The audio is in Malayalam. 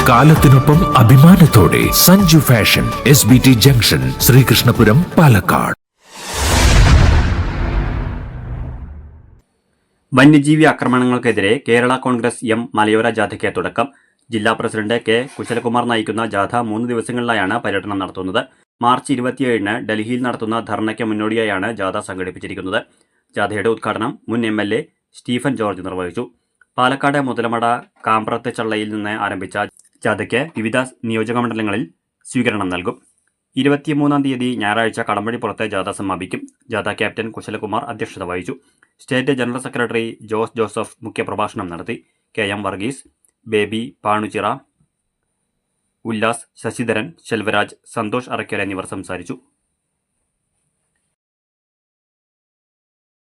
കാലത്തിനൊപ്പം അഭിമാനത്തോടെ Sanju fashion, SBT junction, Sreekrishnapuram, Palakkad. വന്യജീവി ആക്രമണങ്ങൾക്കെതിരെ കേരള കോൺഗ്രസ് എം മലയോര ജാഥയ്ക്ക് തുടക്കം. ജില്ലാ പ്രസിഡന്റ് കെ കുശലകുമാർ നയിക്കുന്ന ജാഥ 3 ദിവസങ്ങളിലായാണ് പര്യടനം നടത്തുന്നത്. മാർച്ച് 27-ന് ഡൽഹിയിൽ നടത്തുന്ന ധർണയ്ക്ക് മുന്നോടിയായാണ് ജാഥ സംഘടിപ്പിച്ചിരിക്കുന്നത്. ജാഥയുടെ ഉദ്ഘാടനം മുൻ MLA സ്റ്റീഫൻ ജോർജ് നിർവഹിച്ചു. പാലക്കാട് മുതലമട കാമ്പ്രത്ത് ചള്ളയിൽ നിന്ന് ആരംഭിച്ച ജാഥയ്ക്ക് വിവിധ നിയോജകമണ്ഡലങ്ങളിൽ സ്വീകരണം നൽകും. 23-ാം തീയതി ഞായറാഴ്ച കടമ്പഴിപ്പുറത്ത് ജാഥ സമാപിക്കും. ജാഥ ക്യാപ്റ്റൻ കുശലകുമാർ അധ്യക്ഷത വഹിച്ചു. State general secretary Jose Joseph മുഖ്യപ്രഭാഷണം നടത്തി. KM വർഗീസ്, ബേബി പാണുചിറ, ഉല്ലാസ്, ശശിധരൻ, ശെൽവരാജ്, സന്തോഷ് അറയ്ക്കൽ എന്നിവർ സംസാരിച്ചു.